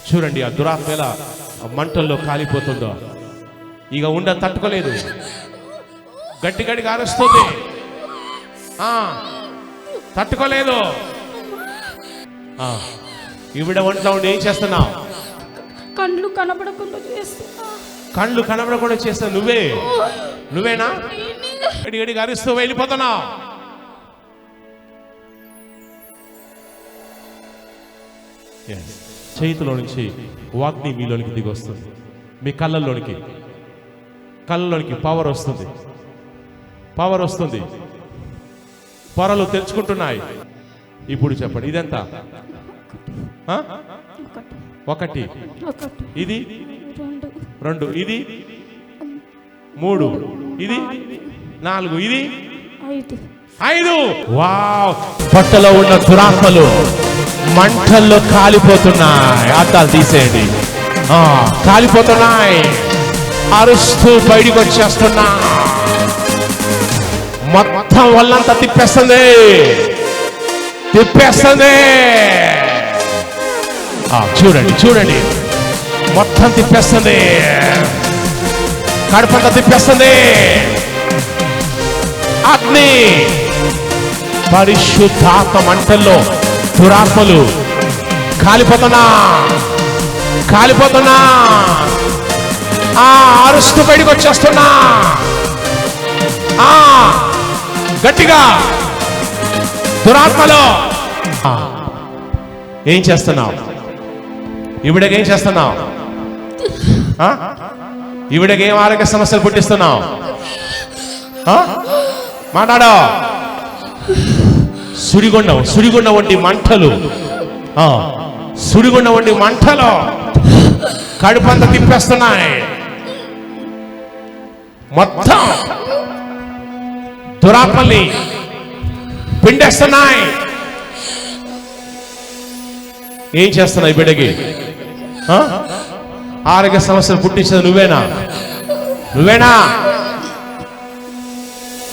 చూడండి ఆ దురాత్మ ఎలా మంటల్లో కాలిపోతుందో. ఇక తట్టుకోలేదు, గట్టి గట్టిగా అరుస్తుంది, తట్టుకోలేదు. ఈవిడ ఒంట్లో ఉండి ఏం చేస్తున్నావు? కళ్ళు కనబడకుండా చేస్తున్నా. కళ్ళు కనబడకుండా చేస్తా నువ్వేనా? గడి గడిగా అరుస్తూ వెళ్ళిపోతున్నావు. చేతిలో నుంచి వాగ్ని మీలోనికి దిగి వస్తుంది. మీ కళ్ళల్లోనికి పవర్ వస్తుంది. పొరలు తెరుచుకుంటున్నాయి. ఇప్పుడు చెప్పండి, ఇదెంత? 1, ఇది 2, ఇది 3, ఇది 4, ఇది 5. వావ్! పొట్టలో ఉన్న దురాత్మలు మంటల్లో కాలిపోతున్నాయి. అద్దాలు తీసేయండి. కాలిపోతున్నాయి, అరుస్తూ బయటికి వచ్చేస్తున్నా. మొత్తం వాళ్ళంతా తిప్పేస్తుంది. చూడండి మొత్తం తిప్పేస్తుంది. కడుపంతా తిప్పేస్తుంది. అగ్ని, పరిశుద్ధాత్మ మంటల్లో దురాత్మలు కాలిపోతున్నా. అరుస్తూ బయటకు వచ్చేస్తున్నా. గట్టిగా దురాత్మలో ఏం చేస్తున్నావు? ఈవిడకేం చేస్తున్నావు? ఈవిడకేం ఆరోగ్య సమస్యలు పుట్టిస్తున్నావు? మాట్లాడో. సుడిగుండం వంటి మంటలు, కడుపంతా తిప్పేస్తున్నాయి. మొత్తం దురాత్మల్ని పిండేస్తున్నాయి. ఏం చేస్తున్నావు? ఈ బిడ్డకి ఆరోగ్య సమస్యలు పుట్టించేది నువ్వేనా?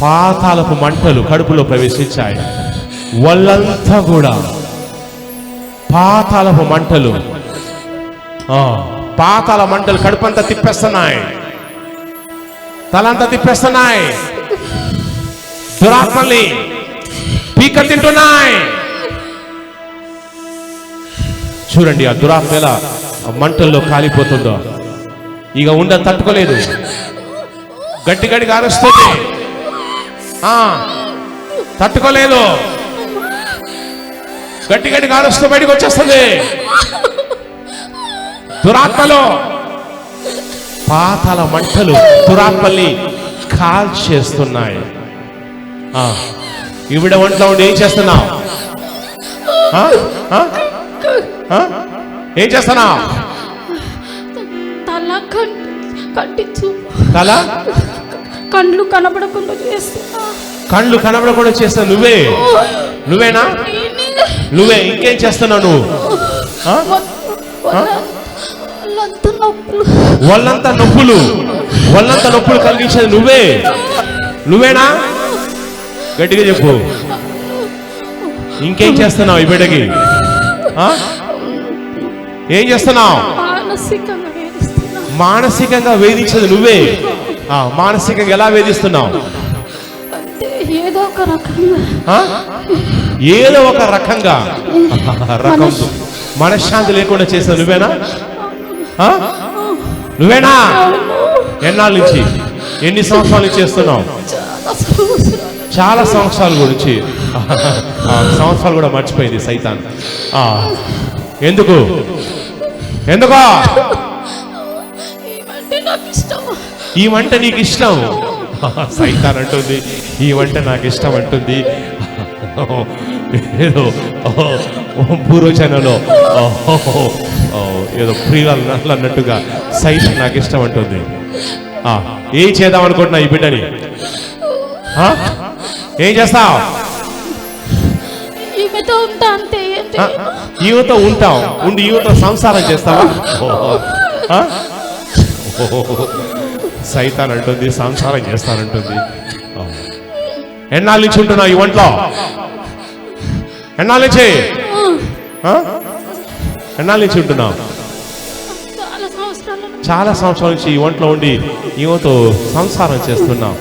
పాతాళపు మంటలు కడుపులో ప్రవేశించాయి. వాళ్ళంతా కూడా పాతాళపు మంటలు కడుపంతా తిప్పేస్తున్నాయి, తలంతా తిప్పేస్తున్నాయి. దురాత్మల్ని పీక తింటున్నాయి. చూడండి ఆ దురాత్మ ఎలా మంటల్లో కాలిపోతుందో. ఇక తట్టుకోలేదు, గట్టి గట్టిగా అరుస్తుంది. తట్టుకోలేదు, గట్టి గట్టిగా అరుస్తూ బయటకు వచ్చేస్తుంది. దురాత్మలో పాతాళ మంటలు దురాత్మల్ని కాల్చేస్తున్నాయి. ఈవిడ ఒంట్లో ఉండి ఏం చేస్తున్నావు? ఏం చేస్తున్నావు? తల కళ్ళు కనబడకుండా చేస్తున్నా. నువ్వేనా? ఇంకేం చేస్తున్నావు నువ్వు? వాళ్ళంతా నొప్పులు కలిగించేది నువ్వేనా? గట్టిగా చెప్పు. ఇంకేం చేస్తున్నావు? ఈ బిడ్డకి ఏం చేస్తున్నావు? మానసికంగా వేధించేది నువ్వే. మానసికంగా ఎలా వేధిస్తున్నావు? ఏదో ఒక రకంగా మనశ్శాంతి లేకుండా చేసావు నువ్వేనా? ఎన్నాళ్ళ నుంచి, ఎన్ని సంవత్సరాల నుంచి చేస్తున్నావు? చాలా సంవత్సరాల గురించి. సంవత్సరాలు కూడా మర్చిపోయింది సైతాన్. ఎందుకో ఈ వంట నీకు ఇష్టం. సైతాన్ అంటుంది ఈ వంట నాకు ఇష్టం అంటుంది. ఏదో పూర్వచనలో ఏదో ప్రియులు అన్నట్టుగా సైతాన్ నాకు ఇష్టం అంటుంది. ఏం చేద్దాం అనుకుంటున్నా ఈ బిడ్డని? ఏం చేస్తావు? ఈమెతో ఉంటాం, ఈమెతో సంసారం చేస్తావా? సైతాన్ అంటుంది సంసారం చేస్తానంటుంది. ఎన్నాళ్ళ నుంచి ఉంటున్నావు ఈ వంటలో? ఎన్నాళ్ళ నుంచి ఉంటున్నావు? సంవత్సరాల నుంచి. చాలా సంవత్సరాల నుంచి ఈ ఒంట్లో ఉండి ఈమెతో సంసారం చేస్తున్నాం.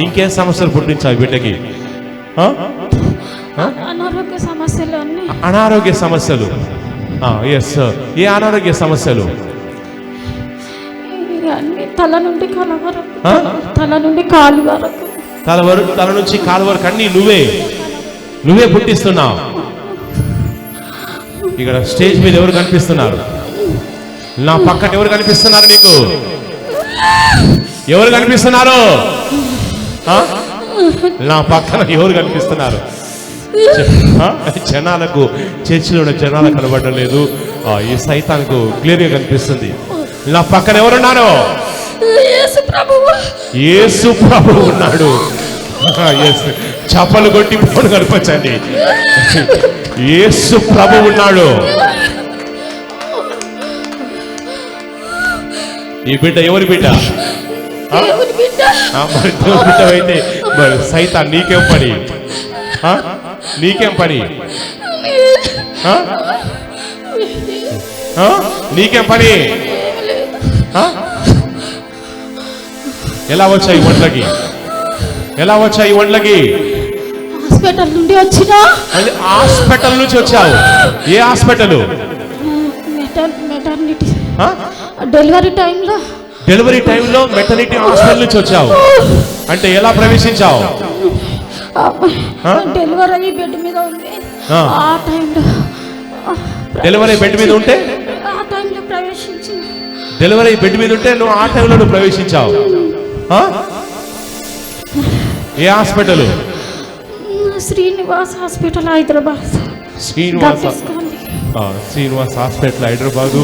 ఇంకేం సమస్యలు పుట్టించావు బిడ్డకి? అనారోగ్య సమస్యలు అన్ని. అనారోగ్య సమస్యలు? ఎస్. ఏ అనారోగ్య సమస్యలు? అన్ని తల నుండి కాలు వరకు. తల నుండి కాలు వరకు. తల నుంచి కాలు వరకు అన్ని నువ్వే పుట్టిస్తున్నావు. ఇక్కడ స్టేజ్ మీద ఎవరు కనిపిస్తున్నారు? నా పక్కన ఎవరు కనిపిస్తున్నారు నీకు? ఎవరు కనిపిస్తున్నారు? నా పక్కన ఎవరు కనిపిస్తున్నారు? జనాలకు, చర్చిలో ఉన్న జనాలకు కనబడడం లేదు. ఈ సైతానికి క్లియర్గా కనిపిస్తుంది. నా పక్కన ఎవరున్నారు? యేసు ప్రభువు ఉన్నాడు. చప్పలు కొట్టి ఫోన్ కనిపించండి. యేసు ప్రభువు ఉన్నాడు. ఈ బిడ్డ ఎవరి బిడ్డ? మరి దేవుడి బిడ్డ అయితే మరి సైతాన్ నీకేం పని? నీకేం పని? నీకేం పని? ఎలా వచ్చాయి ఒంట్లకి? హాస్పిటల్ నుండి వచ్చినా. హాస్పిటల్ నుంచి వచ్చావు? ఏ హాస్పిటల్? మెటర్నిటీ. డెలివరీ టైంలో మెటర్నిటీ హాస్పిటల్ నుంచి వచ్చావు. అంటే ఎలా ప్రవేశించావు? డెలివరీ అయ్యి బెడ్ మీద ఉంది. ఆ టైంలో డెలివరీ బెడ్ మీద ఉంటే ఆ టైంలో ప్రవేశించింది. డెలివరీ బెడ్ మీద ఉంటే నువ్వు ఆ టైంలో నువ్వు ప్రవేశించావు. ఏ hospital? Srinivas hospital Hyderabad. Srinivas hospital Hyderabad.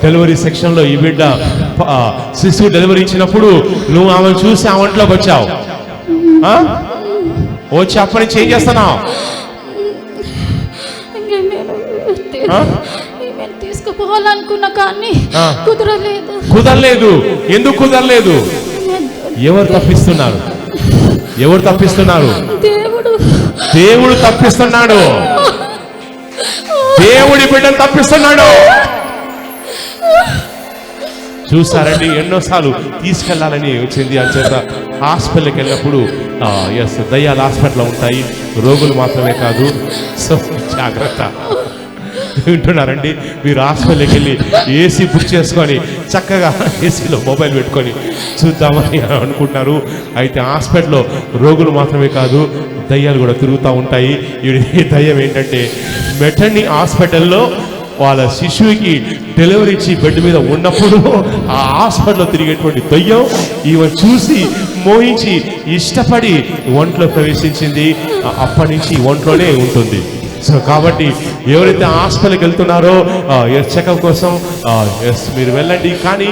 Delivery section లో ఈ బిడ్డ శిశువు డెలివరీ ఇచ్చినప్పుడు నువ్వు ఆమెను చూసి ఆ ఒంట్లోకి వచ్చావు. వచ్చి అప్పటి నుంచి ఏం చేస్తున్నావు? తీసుకుపోవాలనుకున్నా కానీ కుదరలేదు. ఎందుకు కుదరలేదు? ఎవరు తప్పిస్తున్నారు? దేవుడు తప్పిస్తున్నాడు. దేవుడి బిడ్డను తప్పిస్తున్నాడు. చూసారండి, ఎన్నోసార్లు తీసుకెళ్లాలని వచ్చింది. అంచేత హాస్పిటల్కి వెళ్ళినప్పుడు దయ్యాల హాస్పిటల్లో ఉంటాయి, రోగులు మాత్రమే కాదు. సో జాగ్రత్త. వింటున్నారండి? మీరు హాస్పిటల్కి వెళ్ళి ఏసీ బుక్ చేసుకొని చక్కగా ఏసీలో మొబైల్ పెట్టుకొని చూద్దామని అనుకుంటున్నారు. అయితే హాస్పిటల్లో రోగులు మాత్రమే కాదు, దయ్యాలు కూడా తిరుగుతూ ఉంటాయి. ఈ దయ్యం ఏంటంటే, మెటర్నిటీ హాస్పిటల్లో వాళ్ళ శిశువుకి డెలివరీ ఇచ్చి బెడ్ మీద ఉన్నప్పుడు ఆ హాస్పిటల్లో తిరిగేటువంటి దయ్యం ఈమెను చూసి మోహించి ఇష్టపడి ఒంట్లో ప్రవేశించింది. అప్పటి నుంచి ఒంట్లోనే ఉంటుంది. సో కాబట్టి ఎవరైతే హాస్పిటల్కి వెళ్తున్నారో చెకప్ కోసం మీరు వెళ్ళండి. కానీ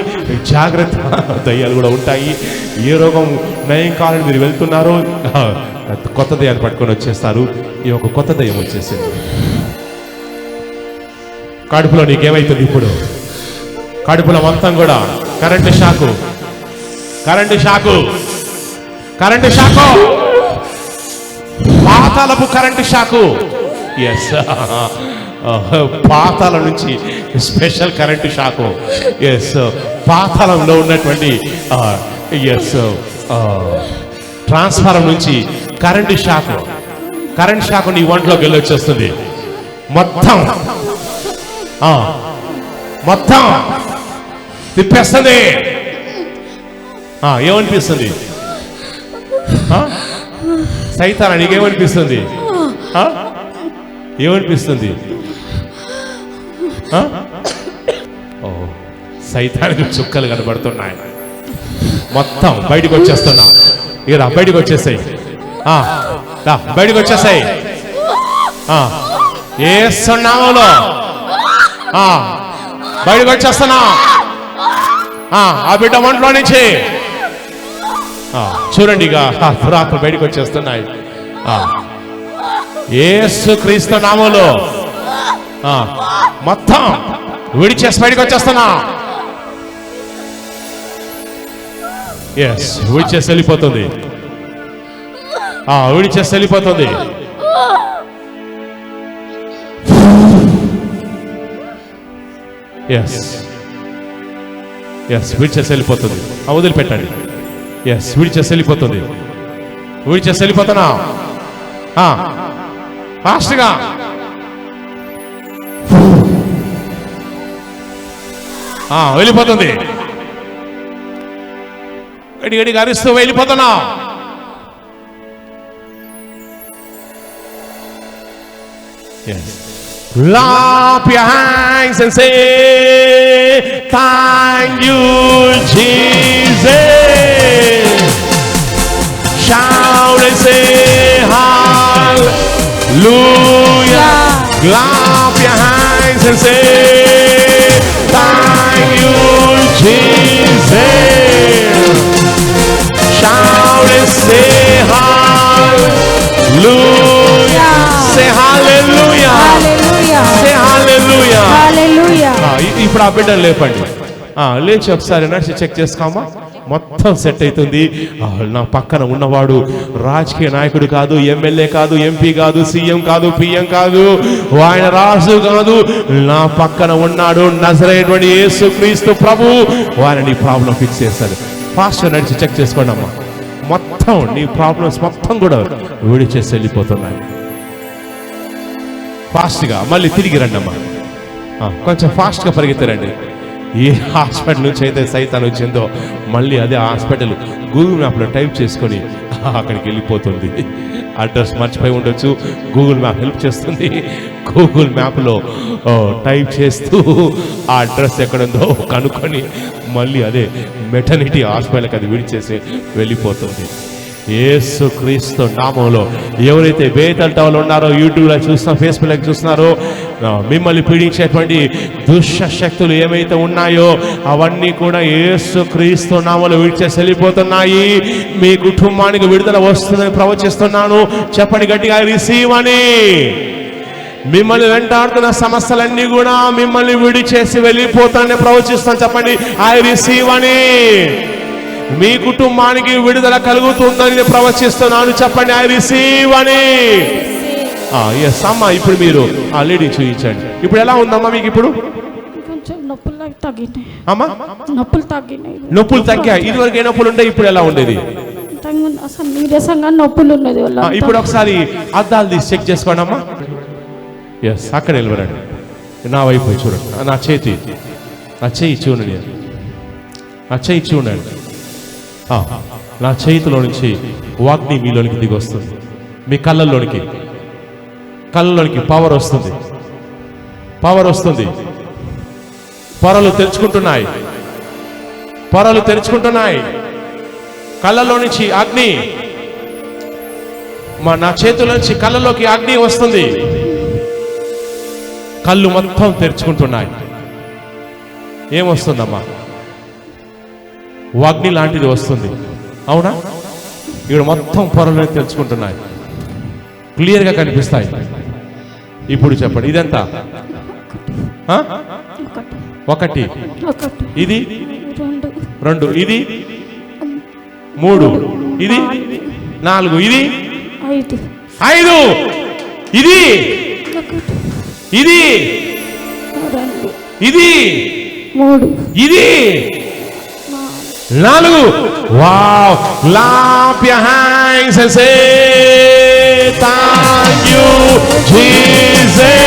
జాగ్రత్త, దయ్యాలు కూడా ఉంటాయి. ఏ రోగం నయం కావాలని మీరు వెళ్తున్నారో కొత్త దయ్యాలు పట్టుకొని వచ్చేస్తారు. ఈ ఒక కొత్త దయ్యం వచ్చేసింది. కడుపులో నీకేమైతుంది? ఇప్పుడు కడుపులో మొత్తం కూడా కరెంటు షాకు. పాతాళపు కరెంటు షాకు. ఎస్, పాతాళం నుంచి స్పెషల్ కరెంటు షాకు. ఎస్, పాతాళంలో ఉన్నటువంటి ట్రాన్స్ఫారం నుంచి కరెంటు షాకు నీ ఒంట్లోకి వెళ్ళి వచ్చేస్తుంది. మొత్తం తిప్పేస్తుంది. ఏమనిపిస్తుంది? సైతానా నీకేమనిపిస్తుంది? ఏమనిపిస్తుంది? సైతానికి చుక్కలు కనబడుతున్నాయి. మొత్తం బయటకు వచ్చేస్తున్నా. ఇక బయటకు వచ్చేసాయి. బయటకు వచ్చేసాయి. ఏస్తున్నాములో బయటకు వచ్చేస్తున్నా. ఆ బిడ్డ ఒంట్లో నుంచి చూడండి, ఇక దురాత్మ బయటకు వచ్చేస్తున్నాయి. యేసుక్రీస్తు నామములో మొత్తం విడిచేసి బయటకు వచ్చేస్తున్నా. ఎస్, విడిచేసి వెళ్ళిపోతుంది. విడిచేసి వెళ్ళిపోతుంది. ఎస్, ఎస్ విడిచేసి వెళ్ళిపోతుంది. వదిలిపెట్టండి. ఎస్ విడిచేసి వెళ్ళిపోతుంది. విడిచేసి వెళ్ళిపోతున్నా ఫాస్ట్గా. వెళ్ళిపోతుంది. గడిగడిగా అరుస్తూ వెళ్ళిపోతున్నా. Yes. Clap your hands and say, thank you, Jesus. Shout and say, hallelujah. Clap your hands and say, thank you, Jesus. Shout and say, hallelujah. Say hallelujah. Hallelujah. Say hallelujah. Hallelujah. ఇప్పుడు ఆ బిడ్డను లేపండి. లేచి ఒకసారి నడిచి check చేసుకోమా. మొత్తం set అవుతుంది. నా పక్కన ఉన్నవాడు రాజకీయ నాయకుడు కాదు, ఎమ్మెల్యే కాదు, ఎంపీ కాదు, సీఎం కాదు, పిఎం కాదు, ఆయన రాజు కాదు, నా పక్కన ఉన్నాడు నజరేయుడైన యేసుక్రీస్తు ప్రభు. వారిని ప్రాబ్లం ఫిక్స్ చేస్తాడు. ఫాస్ట్ నడిచి చెక్ చేసుకోండి అమ్మా. మొత్తం నీ ప్రాబ్లమ్స్ మొత్తం కూడా విడిచేసి వెళ్ళిపోతున్నాయి. ఫాస్ట్గా మళ్ళీ తిరిగి రండి అమ్మా. కొంచెం ఫాస్ట్గా పరిగెత్తరండి. ఏ హాస్పిటల్ నుంచి అయితే సైతాన్ వచ్చిందో మళ్ళీ అదే హాస్పిటల్ గూగుల్ మ్యాప్లో టైప్ చేసుకొని అక్కడికి వెళ్ళిపోతుంది. అడ్రస్ మర్చిపోయి ఉండొచ్చు, గూగుల్ మ్యాప్ హెల్ప్ చేస్తుంది. గూగుల్ మ్యాప్లో టైప్ చేస్తూ ఆ అడ్రస్ ఎక్కడుందో కనుక్కొని మళ్ళీ అదే మెటర్నిటీ హాస్పిటల్కి అది విడిచేసి వెళ్ళిపోతుంది. యేసుక్రీస్తు నామంలో ఎవరైతే బేతల్ టవర్లో ఉన్నారో, యూట్యూబ్లో చూస్తున్నా, ఫేస్బుక్లో చూస్తున్నారో, మిమ్మల్ని పీడించేటువంటి దుష్ట శక్తులు ఏమైతే ఉన్నాయో అవన్నీ కూడా యేసుక్రీస్తు నామంలో విడిచేసి వెళ్ళిపోతున్నాయి. మీ కుటుంబానికి విడుదల వస్తుందని ప్రవచిస్తున్నాను. చెప్పండి గట్టిగా, రిసీవ్ అని. మిమ్మల్ని వెంటాడుతున్న సమస్యలన్నీ కూడా మిమ్మల్ని విడిచేసి వెళ్ళిపోతానని ప్రవచిస్తాను. చెప్పండి, ఐ రిసీవ్ అని. మీ కుటుంబానికి విడుదల కలుగుతుందని ప్రవచిస్తున్నాను. చెప్పండి, ఐ రిసీవ్ అని. ఎస్ అమ్మా, ఇప్పుడు మీరు ఆ లేడీ చూపించండి. ఇప్పుడు ఎలా ఉందమ్మా మీకు? ఇప్పుడు కొంచెం నొప్పులు తగ్గినాయి అమ్మా. నొప్పులు తగ్గినాయి. నొప్పులు తగ్గాయి. ఇదివరకు ఏ నొప్పులు ఉంటాయి, ఇప్పుడు ఎలా ఉండేది? అసలు నీరసంగా నొప్పులు ఉన్నది. ఇప్పుడు ఒకసారి అద్దాలు తీసి చెక్ చేసుకోండి అమ్మా. ఎస్, అక్కడ నిలబడండి. నా వైపు చూడండి. నా చేయి చూడండి. నా చేయి చూడండి. నా చేతిలో నుంచి వాగ్ని మీలోనికి దిగి వస్తుంది. మీ కళ్ళల్లోనికి పవర్ వస్తుంది. పొరలు తెరుచుకుంటున్నాయి. కళ్ళలో నుంచి అగ్ని, నా చేతుల నుంచి కళ్ళలోకి అగ్ని వస్తుంది. కళ్ళు మొత్తం తెరుచుకుంటున్నాయి. ఏమొస్తుందమ్మా? అగ్ని లాంటిది వస్తుంది. అవునా? ఇక్కడ మొత్తం పొరలు తెలుసుకుంటున్నాయి, క్లియర్గా కనిపిస్తాయి. ఇప్పుడు చెప్పండి, ఇదంతా ఒకటి, ఇది 2, ఇది 3, ఇది 4, ఇది 5, ఇది 3, ఇది 4. Wow! Clap your hands and say, thank you, Jesus.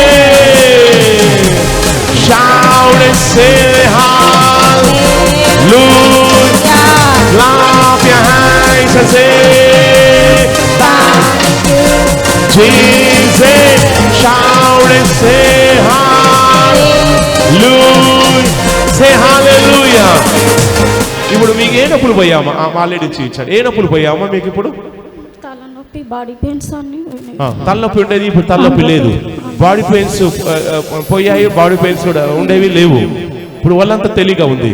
Shout and say, hallelujah. Clap your hands and say, thank you, Jesus. Shout and say, hallelujah. Say hallelujah. ఇప్పుడు మీకు ఏ నొప్పులు పోయామా? ఆల్రెడీ చూపించాడు. ఏ నొప్పులు పోయామా మీకు? ఇప్పుడు తలనొప్పి, బాడీ పెయిన్స్ అన్ని. తలనొప్పి ఉండేది, ఇప్పుడు తలనొప్పి లేదు. బాడీ పెయిన్స్ పోయాయి, బాడీ పెయిన్స్ కూడా ఉండేవి లేవు. ఇప్పుడు వాళ్ళంతా తెలియగా ఉంది.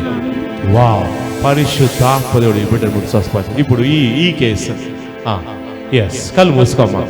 వావ్, పరిశుద్ధాత్మ దేవుడు ఈ బిడ్డను స్వస్థపరిచాడు. ఇప్పుడు ఈ కేసు ఎస్, కళ్ళు మూసుకోమ్మా.